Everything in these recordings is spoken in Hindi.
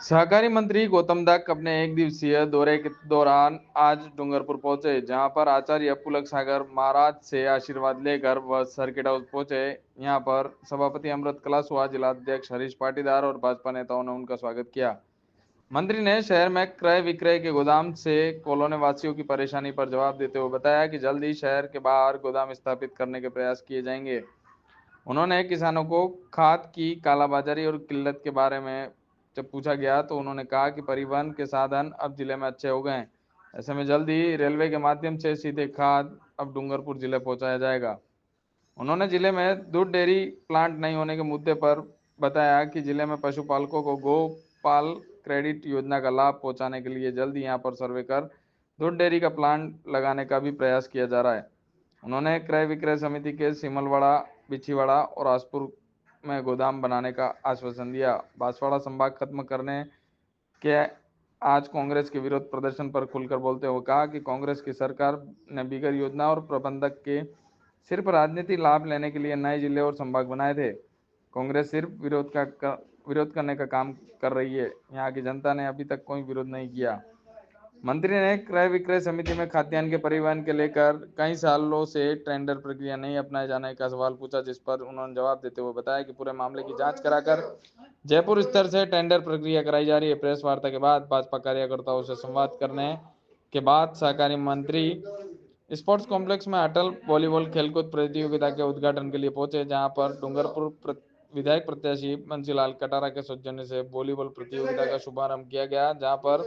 सहकारी मंत्री गौतम दत्त अपने एक दिवसीय दौरे के दौरान आज डूंगरपुर पहुंचे, जहां पर आचार्य पुलक सागर महाराज से आशीर्वाद लेकर वह सर्किट हाउस पहुंचे। यहां पर सभापति अमृत कलासुआ, जिलाध्यक्ष हरीश पाटीदार और भाजपा नेताओं ने उनका स्वागत किया। मंत्री ने शहर में क्रय विक्रय के गोदाम से कॉलोनी वासियों की परेशानी पर जवाब देते हुए बताया कि जल्द ही शहर के बाहर गोदाम स्थापित करने के प्रयास किए जाएंगे। उन्होंने किसानों को खाद की कालाबाजारी और किल्लत के बारे में जब पूछा गया तो उन्होंने कहा कि परिवहन के साधन अब जिले में अच्छे हो गए हैं। ऐसे में जल्द ही रेलवे के माध्यम से सीधे खाद अब डूंगरपुर जिले पहुंचाया जाएगा। उन्होंने जिले में दूध डेयरी प्लांट नहीं होने के मुद्दे पर बताया कि जिले में पशुपालकों को गोपाल क्रेडिट योजना का लाभ पहुंचाने के लिए जल्द ही यहां पर सर्वे कर दूध डेयरी का प्लांट लगाने का भी प्रयास किया जा रहा है। उन्होंने क्रय विक्रय समिति के सिमलवाड़ा, बिछीवाड़ा और आसपुर में गोदाम बनाने का आश्वासन दिया। बांसवाड़ा संभाग खत्म करने के आज कांग्रेस के विरोध प्रदर्शन पर खुलकर बोलते हुए कहा कि कांग्रेस की सरकार ने बिगड़ योजना और प्रबंधक के सिर्फ राजनीतिक लाभ लेने के लिए नए जिले और संभाग बनाए थे। कांग्रेस सिर्फ विरोध करने का काम कर रही है। यहाँ की जनता ने अभी तक कोई विरोध नहीं किया। मंत्री ने क्रय विक्रय समिति में खाद्यान्न के परिवहन के लेकर कई सालों से टेंडर प्रक्रिया नहीं अपनाए जाने का सवाल पूछा, जिस पर उन्होंने जवाब देते हुए बताया कि पूरे मामले की जांच कराकर जयपुर स्तर से टेंडर प्रक्रिया कराई जा रही है। प्रेस वार्ता के बाद भाजपा कार्यकर्ताओं से संवाद करने के बाद सहकारी मंत्री स्पोर्ट्स कॉम्प्लेक्स में अटल वॉलीबॉल खेलकूद प्रतियोगिता के उद्घाटन के लिए पहुंचे, जहां पर डूंगरपुर विधायक प्रत्याशी बंसीलाल कटारा के सौजन्य से वॉलीबॉल प्रतियोगिता का शुभारंभ किया गया, जहां पर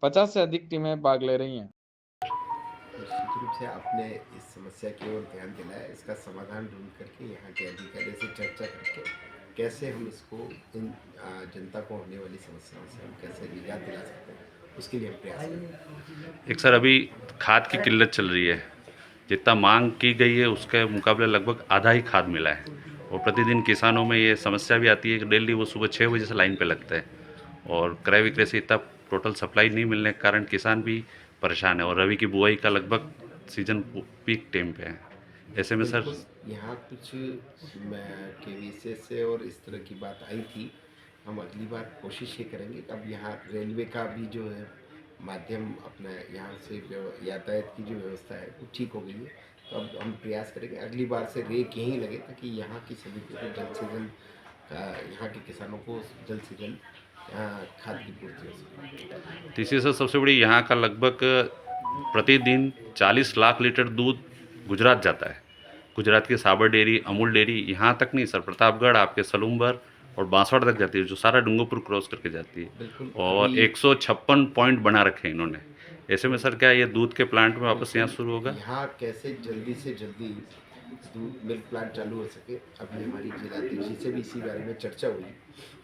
50 से अधिक टीमें भाग ले रही हैं। निश्चित रूप से आपने इस समस्या की ओर ध्यान दिलाया। इसका समाधान ढूंढ करके यहाँ के अधिकारी से चर्चा करके कैसे हम इसको इन जनता को होने वाली समस्याओं से हम कैसे निजात दिला सकते हैं, उसके लिए हम प्रयास करें। एक सर, अभी खाद की किल्लत चल रही है। जितना मांग की गई है उसके मुकाबले लगभग आधा ही खाद मिला है, और प्रतिदिन किसानों में ये समस्या भी आती है कि डेली वो सुबह 6 बजे से लाइन पे लगते हैं, और क्रय विक्रय से इतना टोटल सप्लाई नहीं मिलने के कारण किसान भी परेशान है, और रबी की बुआई का लगभग सीजन पीक टाइम पे है। ऐसे में सर, यहाँ कुछ केवीसी से और इस तरह की बात आई थी। हम अगली बार कोशिश ये करेंगे कि अब यहाँ रेलवे का भी जो है माध्यम अपना यहाँ से यातायात की जो व्यवस्था है वो ठीक हो गई है। तो अब हम प्रयास करेंगे अगली बार से रेक यहीं लगे, ताकि यहाँ की सभी को जल्द से जल्द यहाँ के किसानों को जल्द से जल्द खाद की पूर्ति हो सके। तीसरी सर, सबसे बड़ी यहाँ का लगभग प्रतिदिन 40 लाख लीटर दूध गुजरात जाता है। गुजरात की साबर डेयरी, अमूल डेयरी, यहाँ तक नहीं सर, प्रतापगढ़, आपके सलूम्बर और बांसवाड़ा तक जाती है, जो सारा डूंगरपुर क्रॉस करके जाती है। बिल्कुल। और 156 पॉइंट बना रखे हैं इन्होंने। ऐसे में सर, क्या ये दूध के प्लांट में वापस यहाँ शुरू होगा? यहाँ कैसे जल्दी से जल्दी दूध मिल्क प्लांट चालू हो सके, अभी हमारी जिलाध्यक्ष जी से भी इसी बारे में चर्चा हुई।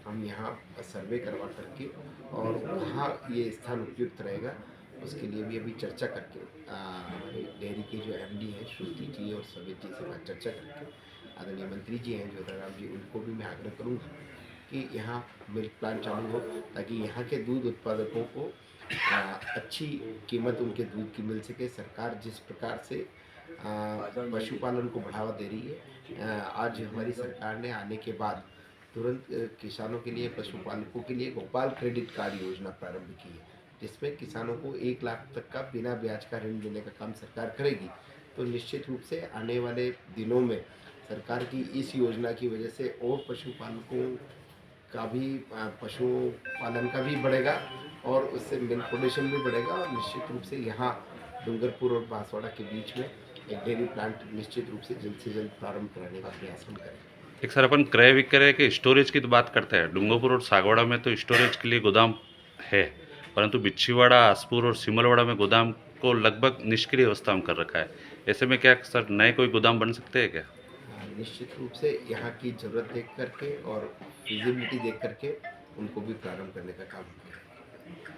हम यहाँ सर्वे करवा करके और वहाँ ये स्थान उपयुक्त रहेगा, उसके लिए भी अभी चर्चा करके हमारे डेयरी के जो एमडी हैं श्रुति जी और समित जी से बात चर्चा करके आदरणीय मंत्री जी हैं जोधाराम जी, उनको भी मैं आग्रह करूँगा कि यहाँ मिल्क प्लांट चालू हो, ताकि यहाँ के दूध उत्पादकों को अच्छी कीमत उनके दूध की मिल सके। सरकार जिस प्रकार से पशुपालन को बढ़ावा दे रही है, आज हमारी सरकार ने आने के बाद तुरंत किसानों के लिए, पशुपालकों के लिए गोपाल क्रेडिट कार्ड योजना प्रारंभ की है, जिसमें किसानों को 1 लाख तक का बिना ब्याज का ऋण देने का काम सरकार करेगी। तो निश्चित रूप से आने वाले दिनों में सरकार की इस योजना की वजह से और पशुपालकों का भी पशुपालन का भी बढ़ेगा और उससे मिल्क प्रोडक्शन भी बढ़ेगा, और निश्चित रूप से यहाँ डूंगरपुर और बांसवाड़ा के बीच में एक डेयरी प्लांट निश्चित रूप से जल्द प्रारंभ कराने का प्रयास हम करेंगे। एक सर, अपन क्रय विक्रय के स्टोरेज की तो बात करते हैं। डूंगरपुर और सागवाड़ा में तो स्टोरेज के लिए गोदाम है, परंतु बिच्छीवाड़ा, आसपुर और सिमलवाड़ा में गोदाम को लगभग निष्क्रिय अवस्था में कर रखा है। ऐसे में क्या सर नए कोई गोदाम बन सकते हैं क्या? निश्चित रूप से यहाँ की ज़रूरत देख करके और फिजिबिलिटी देख करके उनको भी प्रारंभ करने का काम किया।